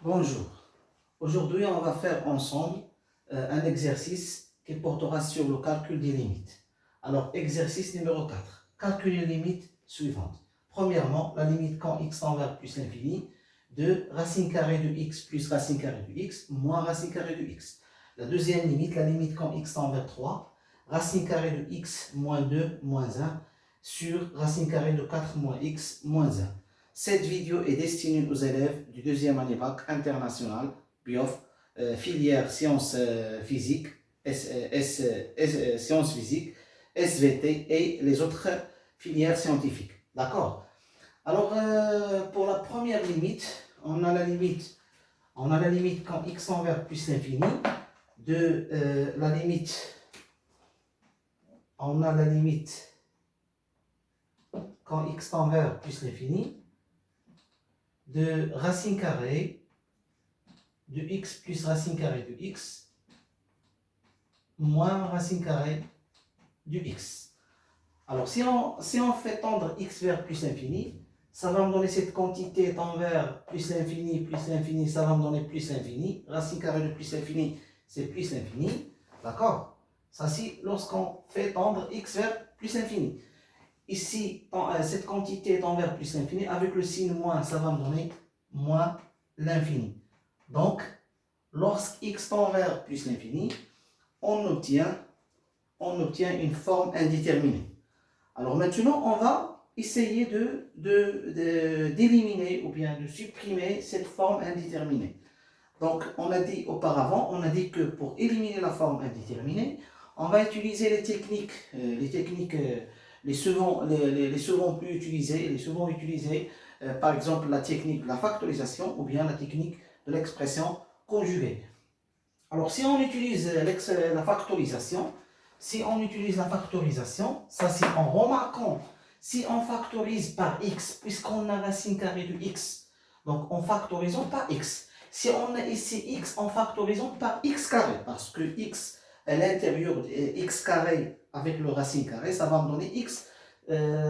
Bonjour. Aujourd'hui, on va faire ensemble un exercice qui portera sur le calcul des limites. Alors, exercice numéro 4. Calculer les limites suivantes. Premièrement, la limite quand x tend vers plus l'infini de racine carrée de x plus racine carrée de x moins racine carrée de x. La deuxième limite, la limite quand x tend vers 3, racine carrée de x moins 2 moins 1 sur racine carrée de 4 moins x moins 1. Cette vidéo est destinée aux élèves du deuxième année bac international, BIOF, filière sciences physiques, sciences physiques, SVT et les autres filières scientifiques. D'accord? Alors, pour la première limite, on a la limite quand x tend vers plus l'infini de la limite, on a la limite quand x tend vers plus l'infini de racine carrée de x plus racine carrée de x moins racine carrée du x. Alors, si on fait tendre x vers plus l'infini, ça va me donner cette quantité tend vers plus l'infini, ça va me donner plus l'infini. Racine carrée de plus l'infini, c'est plus l'infini. D'accord? Ça, c'est lorsqu'on fait tendre x vers plus l'infini. Ici, cette quantité tend vers plus l'infini, avec le signe moins, ça va me donner moins l'infini. Donc, lorsqu'x tend vers plus l'infini, on obtient une forme indéterminée. Alors maintenant, on va essayer d'éliminer ou bien de supprimer cette forme indéterminée. Donc, on a dit auparavant, que pour éliminer la forme indéterminée, on va utiliser les techniques souvent utilisées, par exemple la technique de la factorisation ou bien la technique de l'expression conjuguée. Alors, si on utilise la factorisation, ça c'est en remarquant, si on factorise par x, puisqu'on a racine carrée de x, donc en factorisant par x. Si on a ici x en factorisant par x carré, parce que x à l'intérieur de x carré avec le racine carré, ça va me donner x,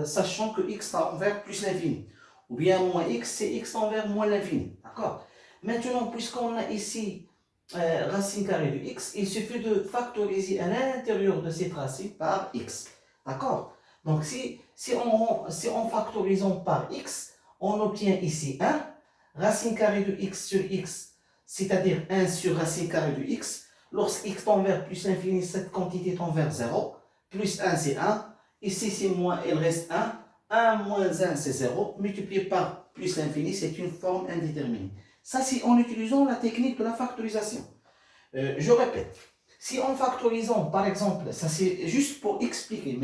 sachant que x tend vers plus l'infini. Ou bien moins x, c'est x tend vers moins l'infini. D'accord? Maintenant, puisqu'on a ici racine carrée de x, il suffit de factoriser à l'intérieur de cette racine par x. D'accord? Donc, si on factorisons par x, on obtient ici 1, racine carrée de x sur x, c'est-à-dire 1 sur racine carrée de x. Lorsque x tend vers plus l'infini, cette quantité tend vers 0. Plus 1, c'est 1. Ici, c'est moins, il reste 1. 1 moins 1, c'est 0. Multiplié par plus l'infini, c'est une forme indéterminée. Ça, c'est en utilisant la technique de la factorisation. Je répète, si en factorisant, par exemple, ça c'est juste pour expliquer,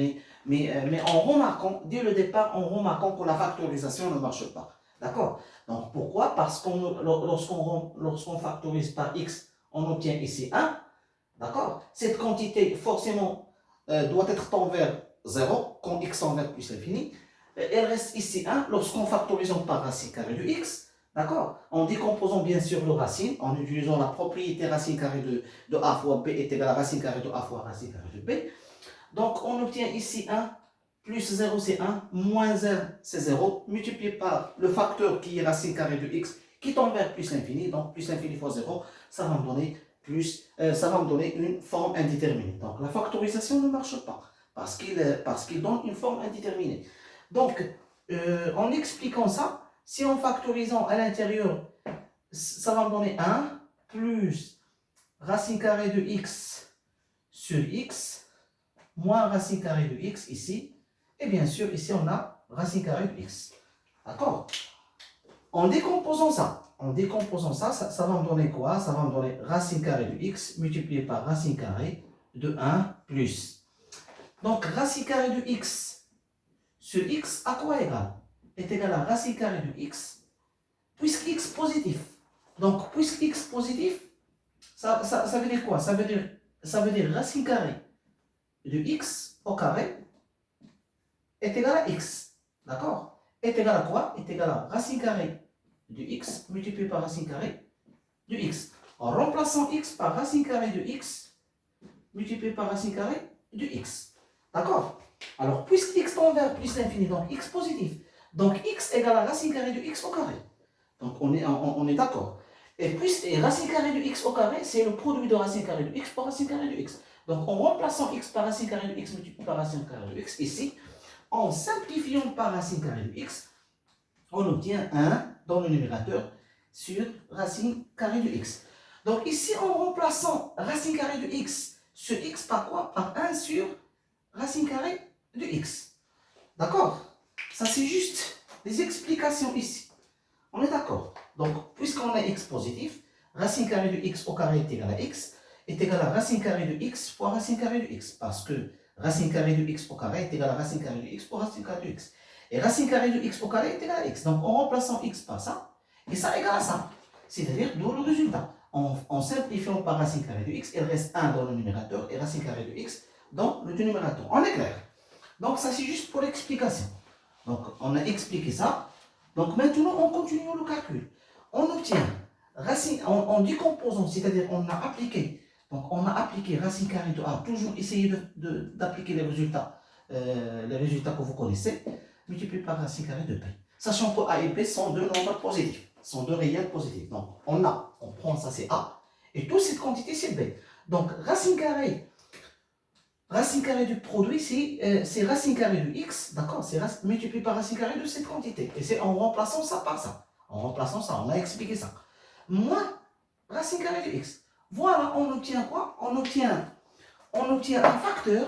mais en remarquant, dès le départ, en remarquant que la factorisation ne marche pas. D'accord? Donc, pourquoi? Parce que lorsqu'on factorise par x, on obtient ici 1. D'accord? Cette quantité, forcément, doit être tend vers 0, quand x tend vers plus l'infini. Elle reste ici 1 lorsqu'on factorise par racine carrée de x. D'accord? En décomposant bien sûr le racine, en utilisant la propriété racine carrée de a fois b est égal à racine carrée de a fois racine carrée de b. Donc on obtient ici 1, plus 0 c'est 1, moins 1 c'est 0, multiplié par le facteur qui est racine carrée de x, qui tend vers plus l'infini, donc plus l'infini fois 0, ça va me donner une forme indéterminée. Donc la factorisation ne marche pas, parce qu'il donne une forme indéterminée. Donc, en expliquant ça, si en factorisant à l'intérieur, ça va me donner 1 plus racine carrée de x sur x moins racine carrée de x ici. Et bien sûr, ici on a racine carrée de x. D'accord? En décomposant ça, ça va me donner quoi? Ça va me donner racine carrée de x multiplié par racine carrée de 1 plus. Donc, racine carrée de x sur x à quoi égal? Est égal à racine carrée de x puisque x positif. Donc, puisque x positif, ça veut dire quoi? Ça veut dire racine carrée de x au carré est égal à x. D'accord? Est égal à quoi? Est égal à racine carrée de x multiplié par racine carrée de x. En remplaçant x par racine carrée de x multiplié par racine carrée de x. D'accord? Alors, puisque x tend vers plus l'infini, donc x positif, donc x égale à racine carrée de x au carré. Donc, on est d'accord. Et racine carrée de x au carré, c'est le produit de racine carrée de x par racine carrée de x. Donc en remplaçant x par racine carrée de x multiplié par racine carrée de x, ici, en simplifiant par racine carrée de x, on obtient 1 dans le numérateur sur racine carrée de x. Donc ici, en remplaçant racine carrée de x sur x par quoi? Par 1 sur racine carrée de x. D'accord? Ça, c'est juste des explications ici. On est d'accord? Donc, puisqu'on a x positif, racine carrée de x au carré est égal à x, est égal à racine carrée de x fois racine carrée de x. Parce que racine carrée de x au carré est égal à racine carrée de x fois racine carrée de x. Et racine carrée de x au carré est égal à x. Donc, en remplaçant x par ça, et ça égale à ça. C'est-à-dire, d'où le résultat. En simplifiant par racine carrée de x, il reste 1 dans le numérateur et racine carrée de x dans le dénominateur. On est clair? Donc, ça, c'est juste pour l'explication. Donc, on a expliqué ça. Donc, maintenant, on continue le calcul. On obtient racine en décomposant, c'est-à-dire on a appliqué. Donc, on a appliqué racine carrée de a. Toujours essayer d'appliquer les résultats que vous connaissez, multiplié par racine carrée de b. Sachant que a et b sont deux nombres positifs, sont deux réels positifs. Donc, on prend ça, c'est a, et toute cette quantité, c'est b. Donc, racine carrée du produit, c'est racine carrée de x, d'accord? C'est multiplié par racine carrée de cette quantité. Et c'est en remplaçant ça par ça. En remplaçant ça, on a expliqué ça. Moins racine carrée de x. Voilà, on obtient quoi? On obtient un facteur.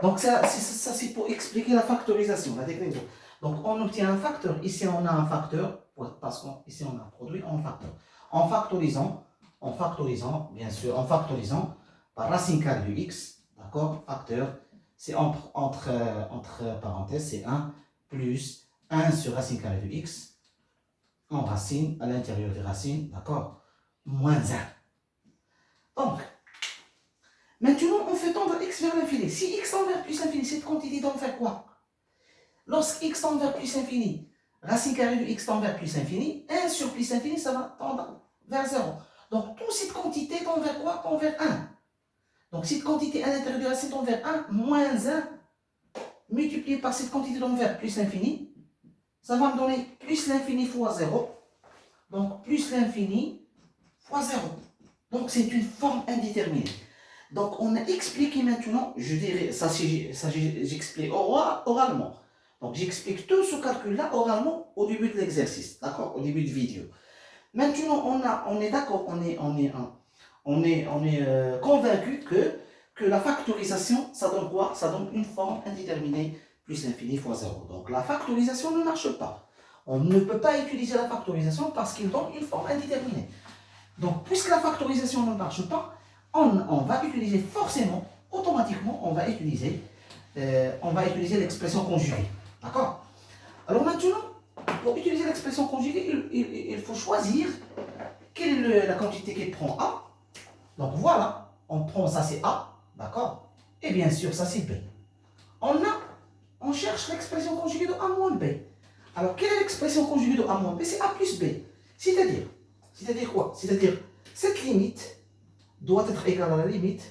Donc ça c'est pour expliquer la factorisation, la déclinaison. Donc on obtient un facteur. Ici on a un facteur, parce qu'ici on a un produit en facteur. En factorisant, bien sûr, en factorisant par racine carrée de x, d'accord? Facteur, c'est entre parenthèses, c'est 1 plus 1 sur racine carrée de x en racine, à l'intérieur des racines, d'accord? Moins 1. Donc, maintenant, on fait tendre x vers l'infini. Si x tend vers plus l'infini, cette quantité doit faire quoi? Lorsque x tend vers plus l'infini, racine carrée de x tend vers plus l'infini, 1 sur plus l'infini, ça va tendre vers 0. Donc, toute cette quantité tend vers quoi? Tend vers 1. Donc, cette quantité à l'intérieur de racine tend vers 1, moins 1, multiplié par cette quantité tend vers plus l'infini, ça va me donner plus l'infini fois 0. Donc, plus l'infini fois 0. Donc, c'est une forme indéterminée. Donc, on a expliqué maintenant, je dirais, ça j'explique oralement. Donc, j'explique tout ce calcul-là oralement au début de l'exercice, d'accord? Au début de vidéo. Maintenant, on est d'accord, on est convaincu que la factorisation, ça donne quoi? Ça donne une forme indéterminée plus l'infini fois 0. Donc, la factorisation ne marche pas. On ne peut pas utiliser la factorisation parce qu'il donne une forme indéterminée. Donc, puisque la factorisation ne marche pas, on va utiliser forcément, automatiquement, on va utiliser l'expression conjuguée. D'accord? Alors maintenant, pour utiliser l'expression conjuguée, il faut choisir quelle est la quantité qu'il prend A. Donc voilà, on prend ça, c'est A, d'accord? Et bien sûr, ça c'est B. On cherche l'expression conjuguée de A moins B. Alors, quelle est l'expression conjuguée de A moins B? C'est A plus B. C'est-à-dire quoi? C'est-à-dire, cette limite doit être égale à la limite.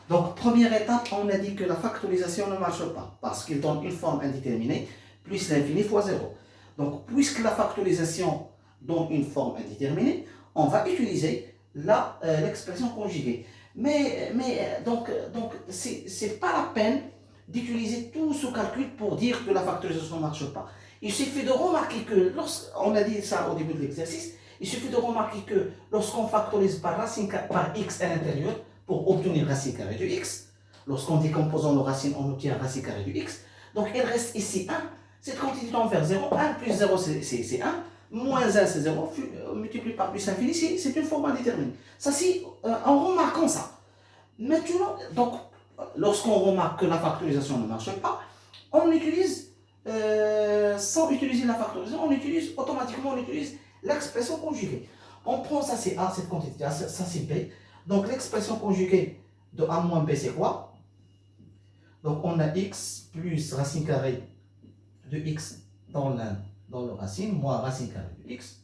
Donc, première étape, on a dit que la factorisation ne marche pas parce qu'il donne une forme indéterminée plus l'infini fois 0. Donc, puisque la factorisation donne une forme indéterminée, on va utiliser l'expression conjuguée. Donc c'est pas la peine d'utiliser tout ce calcul pour dire que la factorisation ne marche pas. Il suffit de remarquer que, lorsqu'on a dit ça au début de l'exercice, il suffit de remarquer que lorsqu'on factorise par x à l'intérieur pour obtenir racine carrée de x, lorsqu'on décompose le racine, on obtient racine carrée de x. Donc il reste ici 1, cette quantité tend vers 0, 1 plus 0 c'est 1, moins 1 c'est 0, multiplié par plus infini, c'est une forme indéterminée. Ça c'est en remarquant ça. Maintenant, donc, lorsqu'on remarque que la factorisation ne marche pas, on utilise, sans utiliser la factorisation, on utilise automatiquement l'expression conjuguée. On prend ça c'est A, cette quantité A, ça c'est B. Donc l'expression conjuguée de A moins B c'est quoi? Donc on a x plus racine carrée de x dans le racine, moins racine carrée de x.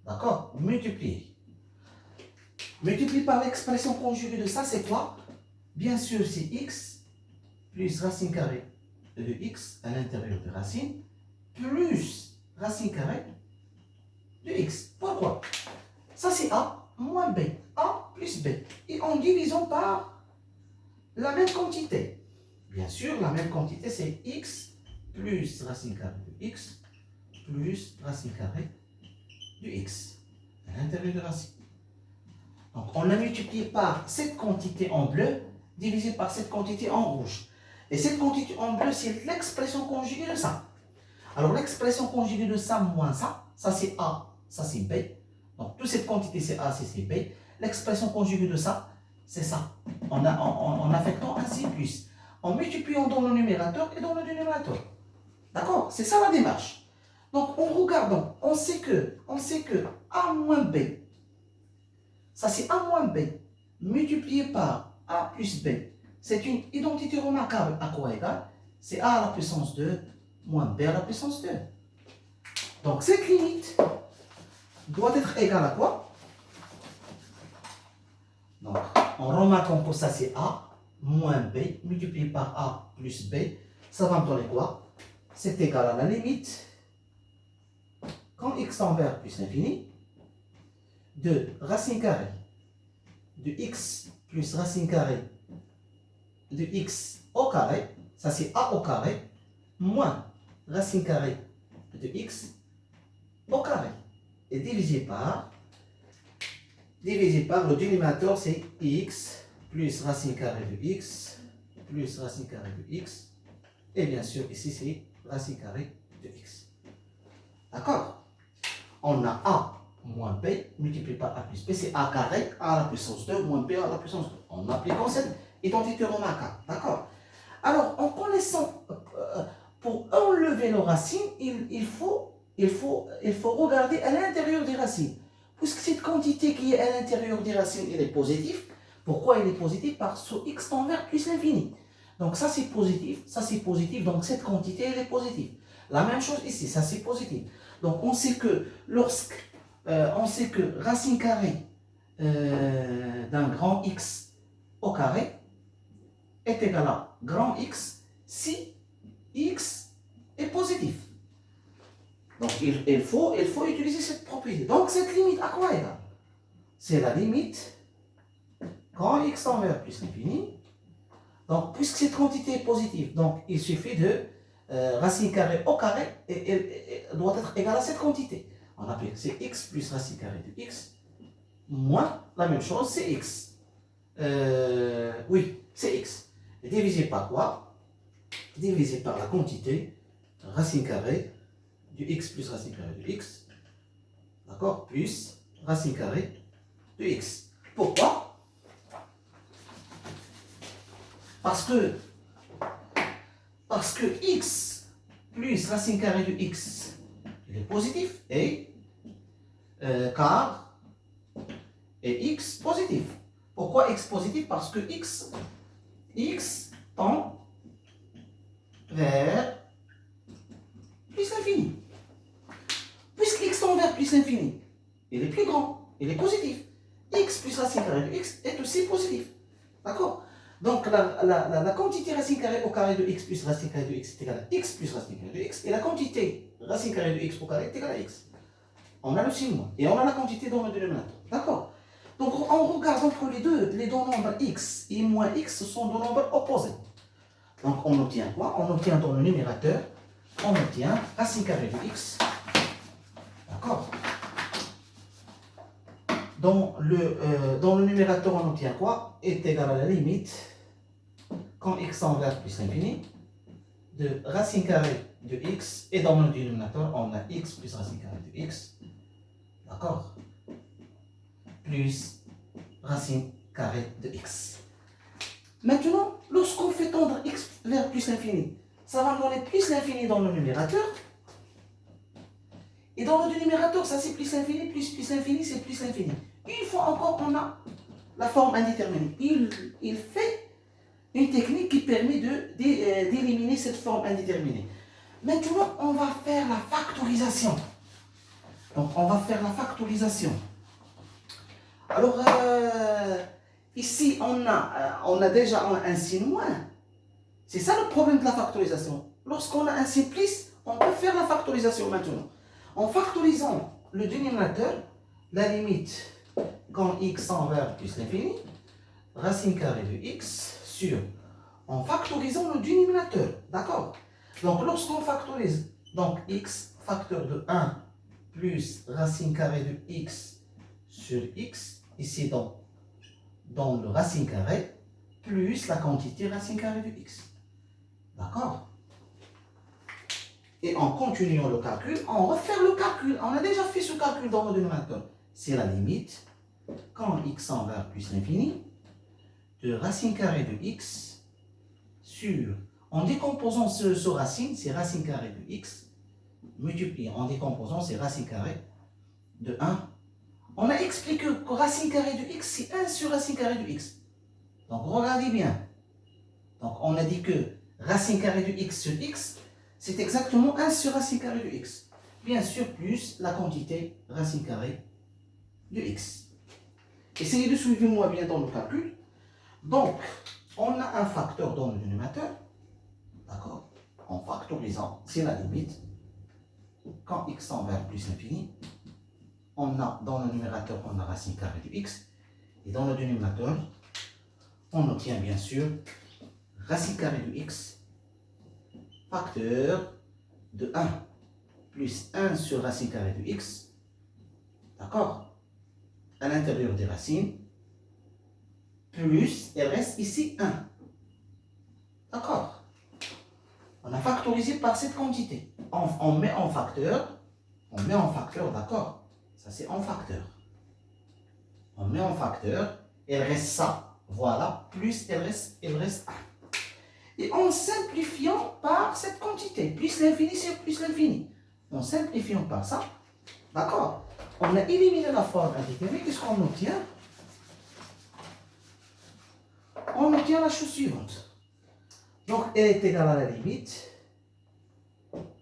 D'accord? Multiplié par l'expression conjuguée de ça, c'est quoi? Bien sûr, c'est x plus racine carrée de x à l'intérieur de racine, plus racine carrée de x. Pourquoi? Ça, c'est a moins b. A plus b. Et en divisant par la même quantité. Bien sûr, la même quantité, c'est x plus racine carrée de x plus racine carrée de x à l'intérieur de racine. Donc, on a multiplié par cette quantité en bleu divisé par cette quantité en rouge. Et cette quantité en bleu, c'est l'expression conjuguée de ça. Alors, l'expression conjuguée de ça moins ça c'est a, ça c'est b. Donc, toute cette quantité, c'est a, c'est b. L'expression conjuguée de ça, c'est ça. En affectant ainsi plus. En multipliant dans le numérateur et dans le dénominateur. D'accord? C'est ça la démarche. Donc, en regardant, on sait que a moins b, ça c'est a moins b, multiplié par a plus b. C'est une identité remarquable. À quoi égale? C'est a à la puissance 2 moins b à la puissance 2. Donc, cette limite doit être égale à quoi? Donc, en remarquant que ça c'est a moins b multiplié par a plus b, ça va me donner quoi? C'est égal à la limite, quand x tend vers plus l'infini, de racine carrée de x plus racine carrée de x au carré, ça c'est a au carré, moins racine carrée de x au carré, et divisé par le dénominateur, c'est x plus racine carrée de x plus racine carrée de x, et bien sûr ici c'est racine carrée de x. D'accord? On a a moins b multiplié par a plus b, c'est a carré à la puissance 2 moins b à la puissance 2. En appliquant cette identité remarquable. D'accord? Alors, en connaissant, pour enlever nos racines, il faut regarder à l'intérieur des racines. Puisque cette quantité qui est à l'intérieur des racines, elle est positive. Pourquoi elle est positive? Parce que x tend vers plus l'infini. Donc ça c'est positif, donc cette quantité elle est positive. La même chose ici, ça c'est positif. Donc on sait que racine carrée d'un grand x au carré est égal à grand x si x est positif. Donc il faut utiliser cette propriété. Donc cette limite à quoi égale? C'est la limite quand x tend vers plus l'infini. Donc puisque cette quantité est positive, donc il suffit de racine carrée au carré et doit être égale à cette quantité. On appelle c'est x plus racine carrée de x moins la même chose, c'est x. Oui, c'est x. Et divisé par quoi? Divisé par la quantité racine carrée de x plus racine carrée de x, d'accord, plus racine carrée de x. Pourquoi? Parce que x plus racine carrée de x, il est positif, et car et x positif. Pourquoi x positif? Parce que x tend vers plus l'infini. Puisque x tend vers plus l'infini, il est plus grand, il est positif. X plus racine carrée de x est aussi positif. D'accord? Donc la quantité racine carrée au carré de x plus racine carrée de x est égale à x plus racine carrée de x, et la quantité racine carrée de x au carré est égale à x. On a le signe moins, et on a la quantité dans le dénominateur. D'accord? Donc en regardant que les deux nombres x et moins x sont deux nombres opposés. Donc on obtient quoi? On obtient dans le numérateur, on obtient racine carrée de x. D'accord? Dans le numérateur, on obtient quoi? Est égal à la limite, quand x tend vers plus l'infini, de racine carrée de x, et dans le dénominateur, on a x plus racine carrée de x, d'accord? Plus racine carrée de x. Maintenant, lorsqu'on fait tendre x vers plus l'infini, ça va donner plus l'infini dans le numérateur, et dans le dénominateur, ça c'est plus l'infini, plus l'infini, c'est plus l'infini. Une fois encore, on a la forme indéterminée. Il fait une technique qui permet d'éliminer cette forme indéterminée. Maintenant, on va faire la factorisation. Donc, on va faire la factorisation. Alors, ici, on a déjà un signe moins. C'est ça le problème de la factorisation. Lorsqu'on a un signe plus, on peut faire la factorisation maintenant. En factorisant le dénominateur, la limite, quand x tend vers plus l'infini, racine carrée de x sur, en factorisant le dénominateur, d'accord? Donc, lorsqu'on factorise, donc x facteur de 1 plus racine carrée de x sur x, ici dans le racine carrée, plus la quantité racine carrée de x. D'accord? Et en continuant le calcul, on refait le calcul. On a déjà fait ce calcul dans le dénominateur. C'est la limite, quand x tend vers plus l'infini, de racine carrée de x sur, en décomposant ce racine, c'est racine carrée de x, multiplié en décomposant, c'est racine carrée de 1. On a expliqué que racine carrée de x, c'est 1 sur racine carrée de x. Donc, regardez bien. Donc, on a dit que racine carrée de x sur x, c'est exactement 1 sur racine carrée de x. Bien sûr, plus la quantité racine carrée de x. Essayez de suivre moi bien dans le calcul. Donc, on a un facteur dans le dénominateur. D'accord? En factorisant, c'est la limite. Quand x tend vers plus l'infini, on a dans le numérateur, on a racine carrée de x. Et dans le dénominateur, on obtient bien sûr racine carrée de x facteur de 1 plus 1 sur racine carrée de x, d'accord, à l'intérieur des racines, plus, il reste ici 1, d'accord. On a factorisé par cette quantité. On met en facteur, d'accord, ça c'est en facteur. On met en facteur, il reste ça, voilà, plus il reste 1. Et en simplifiant par cette quantité, plus l'infini, c'est plus l'infini. En simplifiant par ça, d'accord, on a éliminé la forme indéterminée. Qu'est-ce qu'on obtient? On obtient la chose suivante. Donc, elle est égale à la limite,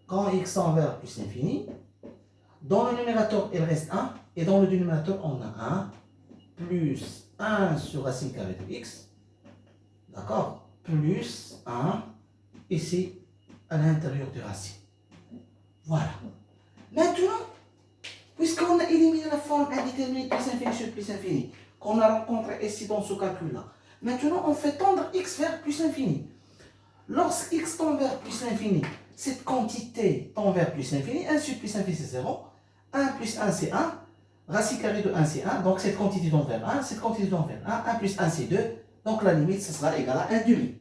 quand x tend vers plus l'infini. Dans le numérateur, il reste 1. Et dans le dénominateur, on a 1 plus 1 sur racine carrée de x. D'accord? Plus 1 ici à l'intérieur du racine. Voilà. Maintenant, puisqu'on a éliminé la forme indéterminée plus infini sur plus infini, qu'on a rencontré ici dans ce calcul-là, maintenant on fait tendre x vers plus infini. Lorsque x tend vers plus l'infini, cette quantité tend vers plus l'infini, 1 sur plus infini c'est 0, 1 plus 1 c'est 1, racine carrée de 1 c'est 1, donc cette quantité tend vers 1, cette quantité tend vers 1, 1 plus 1 c'est 2, donc la limite ce sera égal à 1 demi,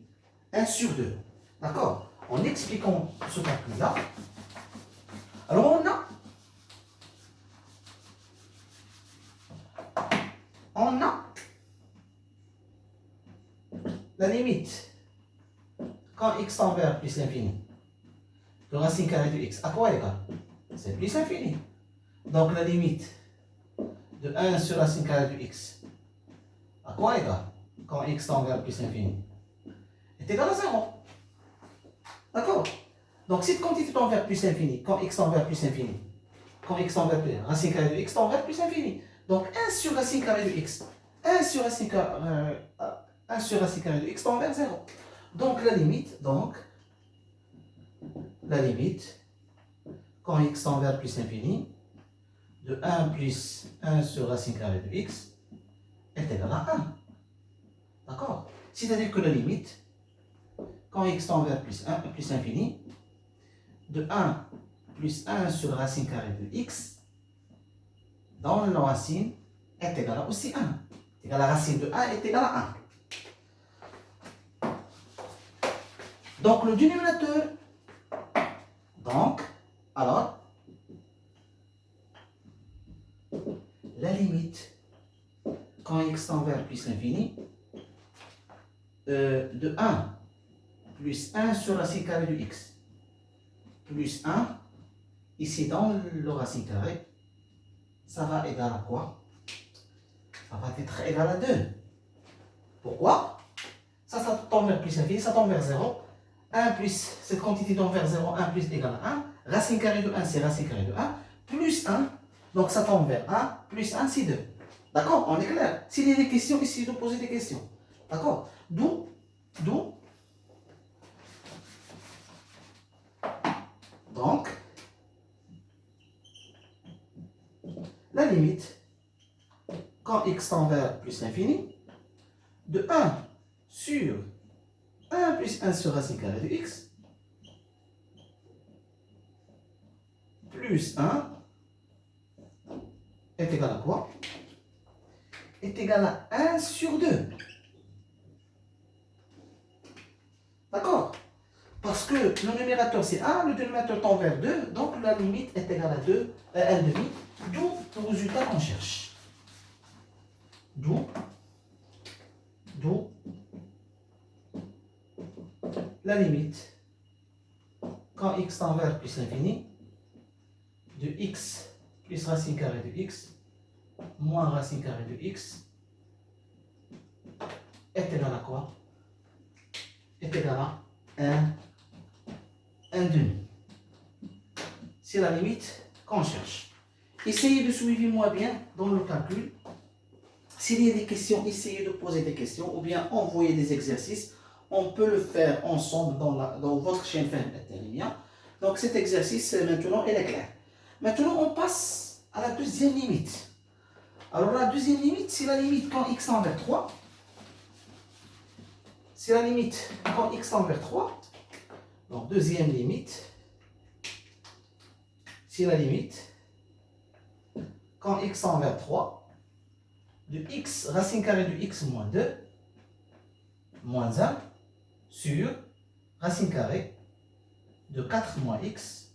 1 sur 2. D'accord? En expliquant ce calcul-là, alors on a la limite quand x tend vers plus l'infini de racine carrée de x. À quoi égal? C'est plus l'infini. Donc la limite de 1 sur racine carrée de x à quoi égal? Quand x tend vers plus l'infini est égal à 0. D'accord? Donc cette quantité tend vers plus l'infini, quand x tend vers plus l'infini, quand x tend vers plus, racine carrée de x tend vers plus l'infini. Donc 1 sur racine carrée de x, 1 sur racine carrée de x tend vers 0. Donc la limite, quand x tend vers plus l'infini, de 1 plus 1 sur racine carrée de x est égal à 1. D'accord? C'est-à-dire que la limite, quand x tend vers plus l'infini, de 1 plus 1 sur racine carrée de x, dans la racine, est égal à aussi 1. La racine de 1 est égale à 1. Donc le dénominateur, alors, la limite, quand x tend vers plus l'infini, de 1 plus 1 sur racine carrée de x, plus 1, ici dans le racine carré, ça va égal à quoi? Ça va être égal à 2. Pourquoi? Ça tombe vers plus l'infini, ça tombe vers 0. 1 plus, cette quantité tombe vers 0, 1 plus égale à 1. Racine carrée de 1, c'est racine carrée de 1. Plus 1, donc ça tombe vers 1. Plus 1, c'est 2. D'accord? On est clair? S'il y a des questions, essayez de poser des questions. D'accord? D'où donc, la limite, quand x tend vers plus l'infini, de 1 sur 1 plus 1 sur racine carrée de x, plus 1 est égal à quoi? Est égal à 1 sur 2. D'accord? Parce que le numérateur c'est 1, le dénominateur tend vers 2, donc la limite est égale à 2, 1 demi, d'où le résultat qu'on cherche. D'où la limite, quand x tend vers plus l'infini, de x plus racine carrée de x, moins racine carrée de x, est égal à quoi? Est égal à 1 demi. C'est la limite qu'on cherche. Essayez de suivre moi bien dans le calcul. S'il y a des questions, essayez de poser des questions ou bien envoyer des exercices. On peut le faire ensemble dans votre chaîne Fahim. Donc cet exercice, maintenant, il est clair. Maintenant, on passe à la deuxième limite. Alors la deuxième limite, c'est la limite quand x tend vers 3. C'est la limite quand x tend vers 3. Donc deuxième limite, c'est la limite quand x tend vers 3 de x racine carrée de x moins 2 moins 1 sur racine carrée de 4 moins x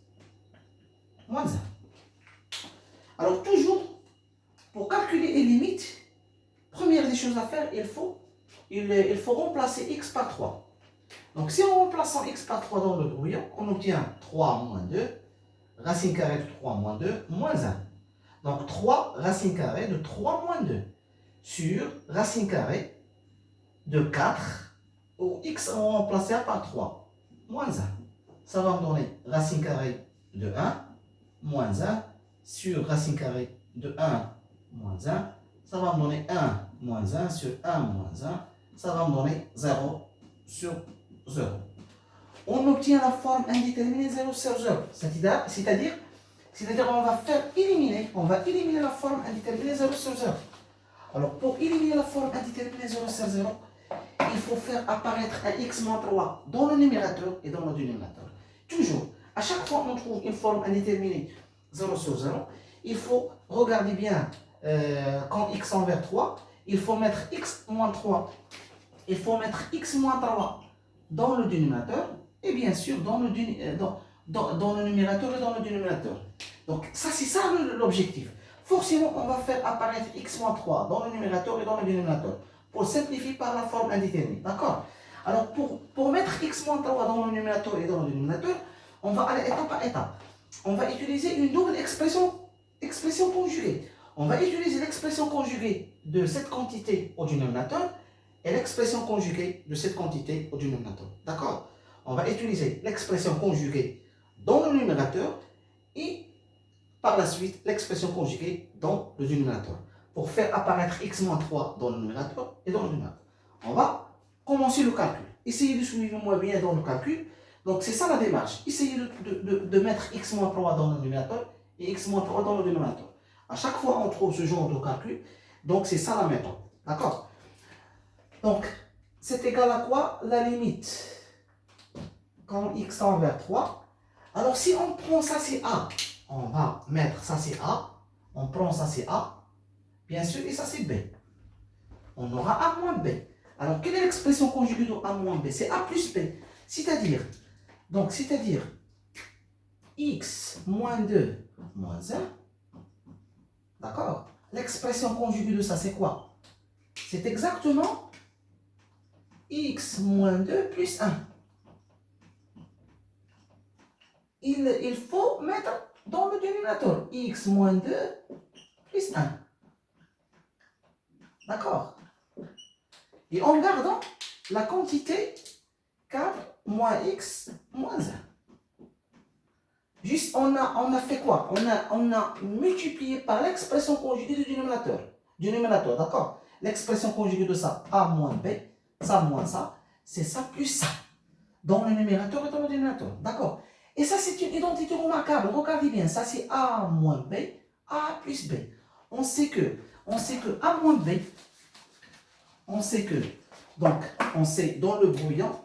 moins 1. Alors toujours, pour calculer les limites, première des choses à faire, il faut remplacer x par 3. Donc si on remplace x par 3 dans le brouillon, on obtient 3 moins 2, racine carrée de 3 moins 2, moins 1. Donc 3 racine carrée de 3 moins 2 sur racine carrée de 4, où x on remplace par 3, moins 1. Ça va me donner racine carrée de 1, moins 1, sur racine carrée de 1, moins 1. Ça va me donner 1, moins 1, sur 1, moins 1. Ça va me donner 0 sur 0. On obtient la forme indéterminée 0 sur 0. C'est-à-dire on va éliminer la forme indéterminée 0 sur 0. Alors, pour éliminer la forme indéterminée 0 sur 0, il faut faire apparaître un x moins 3 dans le numérateur et dans le dénominateur. Toujours, à chaque fois qu'on trouve une forme indéterminée 0 sur 0, il faut regarder bien quand x tend vers 3, il faut mettre x moins 3. Il faut mettre x moins 3 dans le dénominateur et bien sûr dans le numérateur et dans le dénominateur. Donc, ça, c'est ça l'objectif. Forcément, on va faire apparaître x moins 3 dans le numérateur et dans le dénominateur pour simplifier par la forme indéterminée. D'accord? Alors, pour mettre x moins 3 dans le numérateur et dans le dénominateur, on va aller étape par étape. On va utiliser une double expression conjuguée. On va utiliser l'expression conjuguée de cette quantité au dénominateur et l'expression conjuguée de cette quantité au dénominateur. D'accord? On va utiliser l'expression conjuguée dans le numérateur et par la suite l'expression conjuguée dans le dénominateur pour faire apparaître x moins 3 dans le numérateur et dans le dénominateur. On va commencer le calcul. Essayez de suivre moi bien dans le calcul. Donc c'est ça la démarche. Essayez de mettre x moins 3 dans le numérateur et x moins 3 dans le dénominateur. À chaque fois on trouve ce genre de calcul. Donc c'est ça la méthode. D'accord? Donc c'est égal à quoi? La limite quand x tend vers 3. Alors si on prend ça c'est a, on va mettre ça c'est a, on prend ça c'est a, bien sûr, et ça c'est b. On aura a moins b. Alors quelle est l'expression conjuguée de a moins b? C'est a plus b. C'est-à-dire x moins 2 moins 1, d'accord? L'expression conjuguée de ça c'est quoi? C'est exactement x moins 2 plus 1. Il faut mettre dans le dénominateur x moins 2 plus 1. D'accord? Et en gardant la quantité 4 moins x moins 1. Juste, on a fait quoi? On a multiplié par l'expression conjuguée du dénominateur. D'accord? L'expression conjuguée de ça, a moins b, ça moins ça, c'est ça plus ça. Dans le numérateur et dans le dénominateur. D'accord? Et ça, c'est une identité remarquable. Regardez bien, ça c'est a moins b, a plus b. On sait que A moins B, on sait que, donc, on sait dans le brouillon,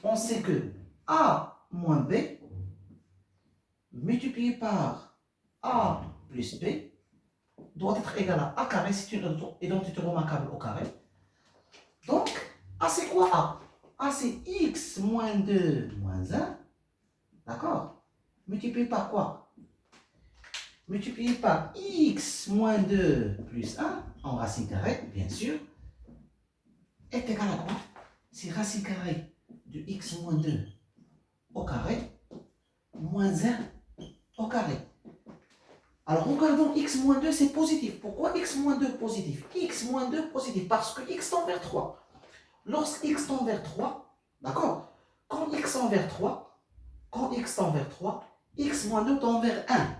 on sait que A moins B multiplié par A plus B doit être égal à A carré, c'est une identité remarquable au carré. Donc, A c'est quoi A? A c'est X moins 2 moins 1, d'accord? Multiplié par quoi? Multiplié par X moins 2 plus 1, en racine carrée, bien sûr, est égal à quoi? C'est racine carrée de X moins 2 au carré, moins 1 au carré. Alors, regardons x moins 2, c'est positif. Pourquoi x moins 2 positif? X moins 2 positif, parce que x tend vers 3. Lorsque x tend vers 3, d'accord? Quand x tend vers 3, x moins 2 tend vers 1.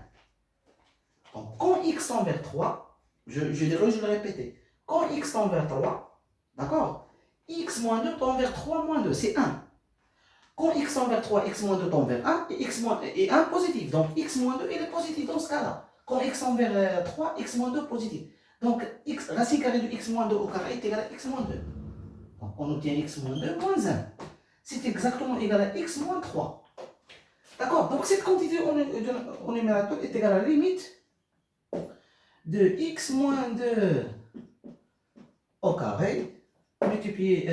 Donc, quand x tend vers 3, je vais répéter. Quand x tend vers 3, d'accord? X moins 2 tend vers 3 moins 2, c'est 1. Quand x tend vers 3, x moins 2 tend vers 1, et 1 positif. Donc, x moins 2, il est positif dans ce cas-là. Quand x tend vers 3, x moins 2 positif. Donc, racine carrée de x moins 2 au carré est égal à x moins 2. Donc, on obtient x moins 2 moins 1. C'est exactement égal à x moins 3. D'accord? Donc, cette quantité au numérateur est égale à la limite de x moins 2 au carré multiplié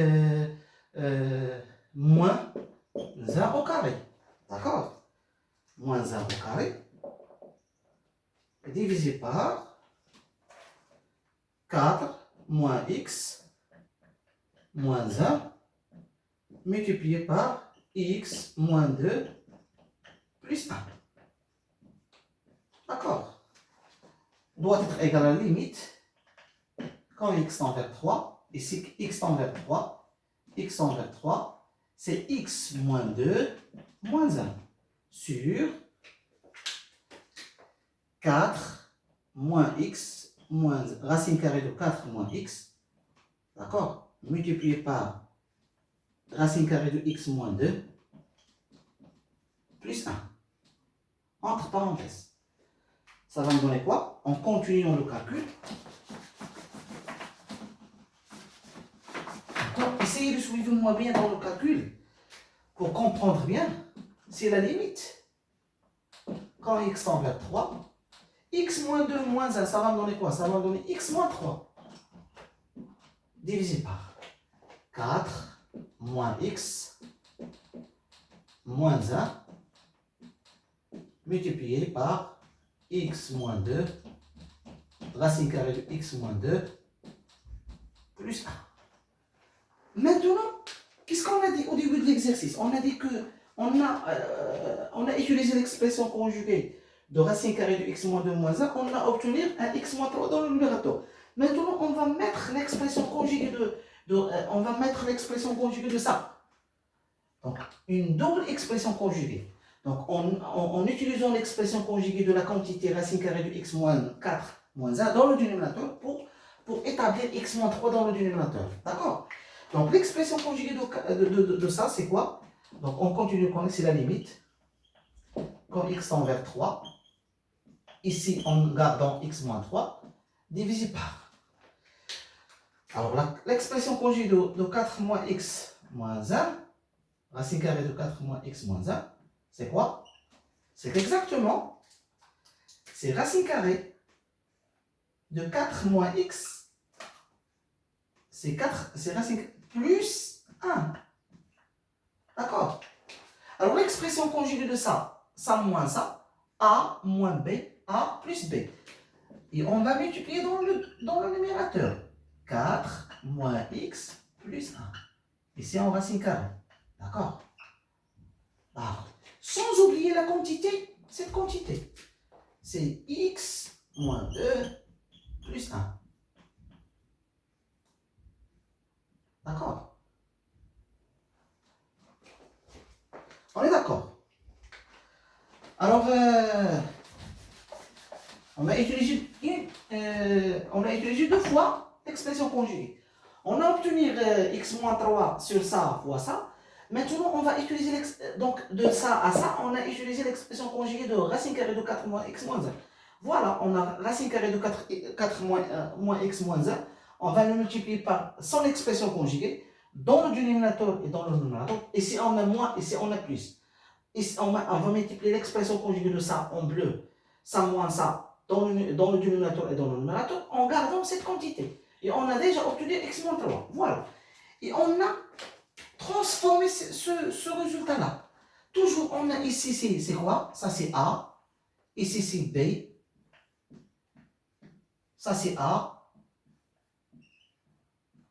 moins 1 au carré. D'accord? Moins 1 au carré divisé par 4 moins x moins 1 multiplié par x moins 2 plus 1. D'accord? Doit être égal à la limite quand x tend vers 3. Ici, x tend vers 3. X tend vers 3, c'est x moins 2 moins 1 sur 4 moins x moins racine carrée de 4 moins x, d'accord, multiplié par racine carrée de x moins 2 plus 1, entre parenthèses. Ça va me donner quoi? En continuant le calcul, essayez de suivre moi bien dans le calcul pour comprendre bien, c'est la limite. Quand x tend vers 3, x moins 2 moins 1, ça va me donner quoi? Ça va me donner x moins 3 divisé par 4 moins x moins 1 multiplié par x moins 2 racine carrée de x moins 2 plus 1. Maintenant, qu'est-ce qu'on a dit au début de l'exercice? On a dit que on a utilisé l'expression conjuguée de racine carrée de x moins 2 moins 1, on a obtenu un x moins 3 dans le numérateur. Maintenant, on va mettre l'expression conjuguée de ça. Donc, une double expression conjuguée. Donc, en utilisant l'expression conjuguée de la quantité racine carrée de x moins 4 moins 1 dans le dénominateur pour établir x moins 3 dans le dénominateur. D'accord? Donc, l'expression conjuguée de ça, c'est quoi? Donc, on continue quand c'est la limite. Quand x tend vers 3, ici, en gardant x moins 3, divisé par. Alors, l'expression conjuguée de 4 moins x moins 1, racine carrée de 4 moins x moins 1, c'est quoi? C'est exactement, c'est racine carrée de 4 moins x, c'est racine plus 1. D'accord? Alors, l'expression conjuguée de ça moins ça, a moins b, a plus b. Et on va multiplier dans le numérateur. 4 moins x plus 1. Ici en racine carrée. D'accord? Sans oublier la quantité, cette quantité. C'est x moins 2 plus 1. D'accord? On est d'accord? Alors, on a utilisé deux fois l'expression conjuguée. On a obtenu x moins 3 sur ça fois ça. Maintenant, on va utiliser donc de ça à ça, on a utilisé l'expression conjuguée de racine carrée de 4 moins x moins 1. Voilà, on a racine carrée de 4 moins x moins 1. On va le multiplier par son expression conjuguée dans le dénominateur et dans le numérateur. Ici, on a moins, ici, on a plus. Ici, on va multiplier l'expression conjuguée de ça en bleu, ça moins ça, dans le dénominateur et dans le numérateur, en gardant cette quantité. Et on a déjà obtenu x moins 3. Voilà. Et on a transformé ce résultat-là. Toujours, on a ici, c'est quoi? Ça, c'est A. Ici, c'est B. Ça, c'est A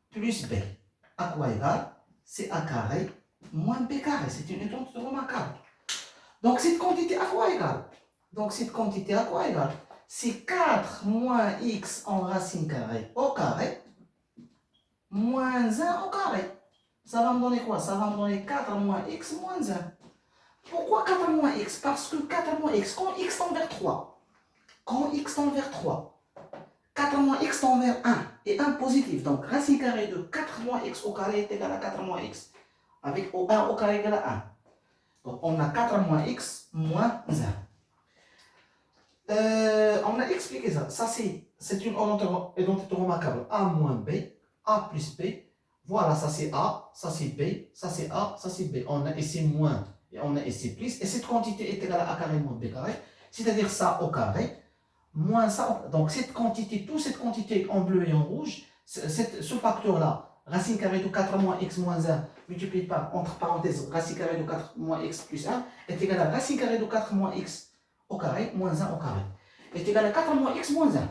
plus B. À quoi égal? C'est A carré moins B carré. C'est une étude remarquable. Donc, cette quantité à quoi égale? Donc, cette quantité à quoi égale? C'est 4 moins x en racine carrée au carré moins 1 au carré. Ça va me donner quoi? Ça va me donner 4 moins x moins 1. Pourquoi 4 moins x? Parce que 4 moins x, quand x tend vers 3, 4 moins x tend vers 1 et 1 positif. Donc, racine carrée de 4 moins x au carré est égal à 4 moins x. Avec 1 au carré égal à 1. Donc, on a 4 moins x moins 1. On a expliqué ça. Ça, c'est une identité remarquable. A moins B, A plus B. Voilà, ça c'est A, ça c'est B, ça c'est A, ça c'est B. On a ici moins et on a ici plus. Et cette quantité est égale à A carré moins B carré. C'est-à-dire ça au carré, moins ça. Donc, cette quantité, toute cette quantité en bleu et en rouge, ce facteur-là, racine carrée de 4 moins x moins 1, multiplié par, entre parenthèses, racine carrée de 4 moins x plus 1, est égal à racine carrée de 4 moins x au carré moins 1 au carré. Est égal à 4 moins x moins 1.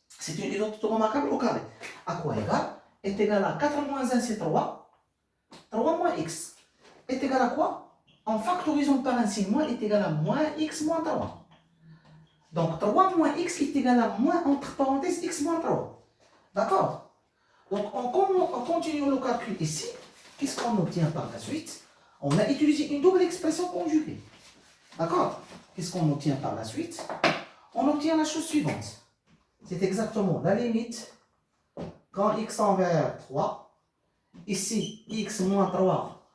C'est une identité remarquable au carré. À quoi égal? Est égal à 4 moins 1, c'est 3. 3 moins x. Est égal à quoi? En factorisant par un signe moins, est égal à moins x moins 3. Donc 3 moins x est égal à moins entre parenthèses x moins 3. D'accord? Donc on continue le calcul ici. Qu'est-ce qu'on obtient par la suite? On a utilisé une double expression conjuguée. D'accord? Qu'est-ce qu'on obtient par la suite? On obtient la chose suivante. C'est exactement la limite quand x tend vers 3. Ici, x moins 3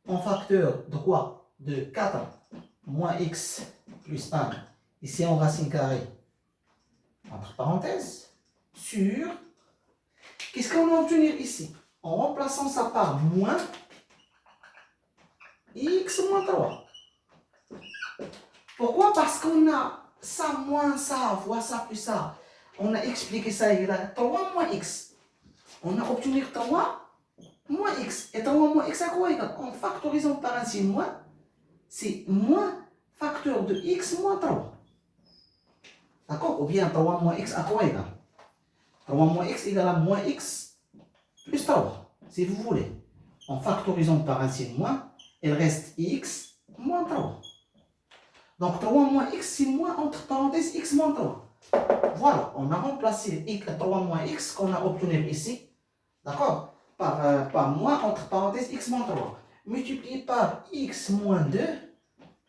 en facteur de quoi? De 4 moins x plus 1. Ici en racine carrée, entre parenthèses, sur. Qu'est-ce qu'on va obtenir ici? En remplaçant ça par moins x moins 3. Pourquoi? Parce qu'on a ça moins ça, fois ça plus ça. On a expliqué ça, il y a 3 moins x. On a obtenu 3 moins x. Et 3 moins x à quoi égal? En factorisant par un signe moins, c'est moins facteur de x moins 3. D'accord? Ou bien 3 moins x à quoi égal? 3 moins x égale à moins x plus 3, si vous voulez. En factorisant par un signe moins, il reste x moins 3. Donc 3 moins x, c'est moins entre parenthèses x moins 3. Voilà, on a remplacé 3 moins x qu'on a obtenu ici, d'accord, par moins entre parenthèses x moins 3, multiplié par x moins 2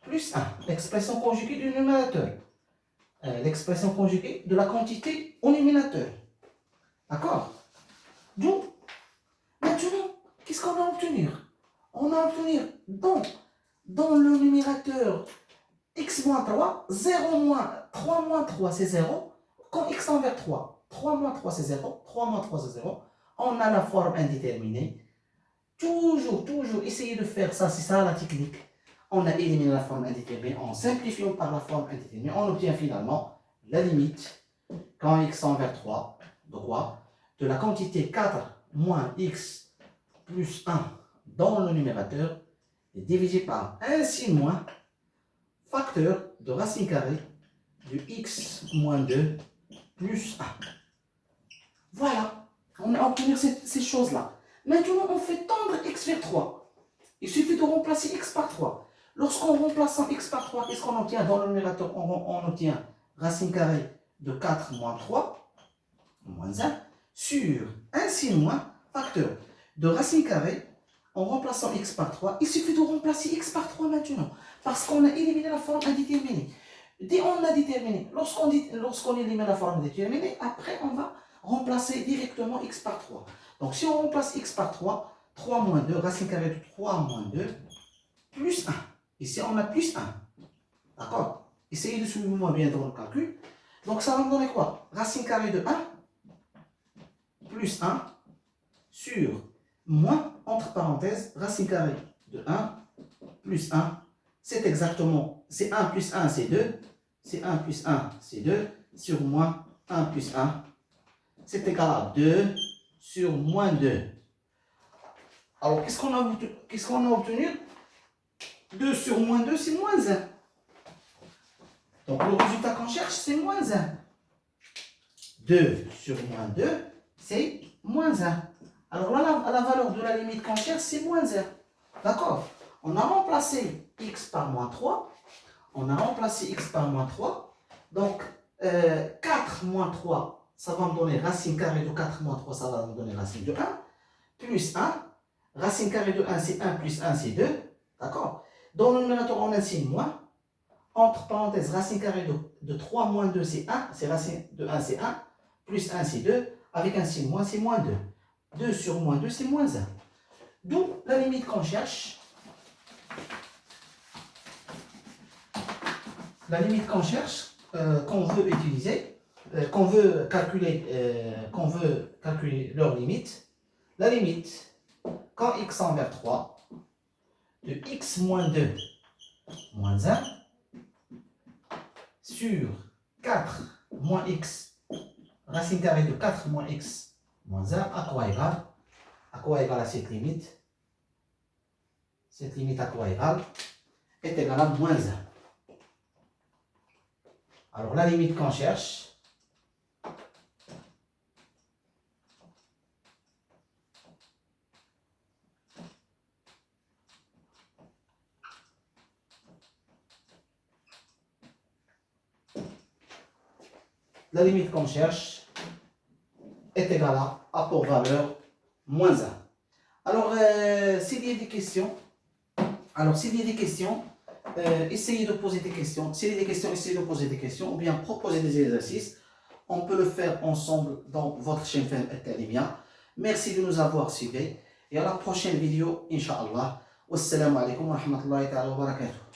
plus 1, l'expression conjuguée du numérateur, l'expression conjuguée de la quantité au numérateur. D'accord? Donc, maintenant, qu'est-ce qu'on a obtenu? On a obtenu dans le numérateur x moins 3, 0 moins 3 moins 3 c'est 0. Quand x tend vers 3, 3 moins 3 c'est 0, 3 moins 3 c'est 0. On a la forme indéterminée. Toujours essayer de faire ça, c'est ça la technique. On a éliminé la forme indéterminée en simplifiant par la forme indéterminée. On obtient finalement la limite quand x tend vers 3. De quoi? De la quantité 4 moins x plus 1 dans le numérateur est divisé par un signe moins facteur de racine carrée de x moins 2 plus 1. Voilà, on a obtenu ces choses-là. Maintenant, on fait tendre x vers 3. Il suffit de remplacer x par 3. Lorsqu'on remplace x par 3, qu'est-ce qu'on obtient dans le numérateur? On obtient racine carrée de 4 moins 3, moins 1, sur un signe moins facteur de racine carrée. En remplaçant x par 3, il suffit de remplacer x par 3 maintenant, parce qu'on a éliminé la forme indéterminée. Dès qu'on a déterminé, lorsqu'on élimine la forme indéterminée, après on va remplacer directement x par 3. Donc si on remplace x par 3, 3 moins 2, racine carrée de 3 moins 2, plus 1. Ici on a plus 1. D'accord? Essayez de suivre moi bien dans le calcul. Donc ça va me donner quoi? Racine carrée de 1 plus 1 sur moins, entre parenthèses, racine carrée de 1 plus 1. C'est exactement, c'est 1 plus 1, c'est 2. C'est 1 plus 1, c'est 2. Sur moins 1 plus 1. C'est égal à 2 sur moins 2. Alors, qu'est-ce qu'on a obtenu? 2 sur moins 2, c'est moins 1. Donc, le résultat qu'on cherche, c'est moins 1. 2 sur moins 2, c'est moins 1. Alors là, la valeur de la limite qu'on cherche, c'est moins 1. D'accord? On a remplacé x par moins 3. On a remplacé x par moins 3. Donc, 4 moins 3, ça va me donner racine carrée de 4 moins 3, ça va me donner racine de 1. Plus 1. Racine carrée de 1, c'est 1 plus 1, c'est 2. D'accord? Dans le numérateur, on a un signe moins. Entre parenthèses, racine carrée de 3 moins 2, c'est 1. C'est racine de 1, c'est 1. Plus 1, c'est 2. Avec un signe moins, c'est moins 2. 2 sur moins 2, c'est moins 1. D'où la limite qu'on cherche. La limite qu'on cherche, qu'on veut utiliser, qu'on veut calculer leur limite. La limite, quand x tend vers 3, de x moins 2 moins 1 sur 4 moins x, racine carrée de 4 moins x moins 1, à quoi égale? À quoi égale à cette limite? Cette limite à quoi égale? Est égale à moins 1. Alors la limite qu'on cherche, est égale à pour valeur moins 1. Alors, s'il y a des questions, essayez de poser des questions. S'il y a des questions, essayez de poser des questions ou bien proposer des exercices. On peut le faire ensemble dans votre chaîne Talimia. Merci de nous avoir suivis et à la prochaine vidéo, Inch'Allah. Wassalamu alaikum wa rahmatullahi wa barakatuh.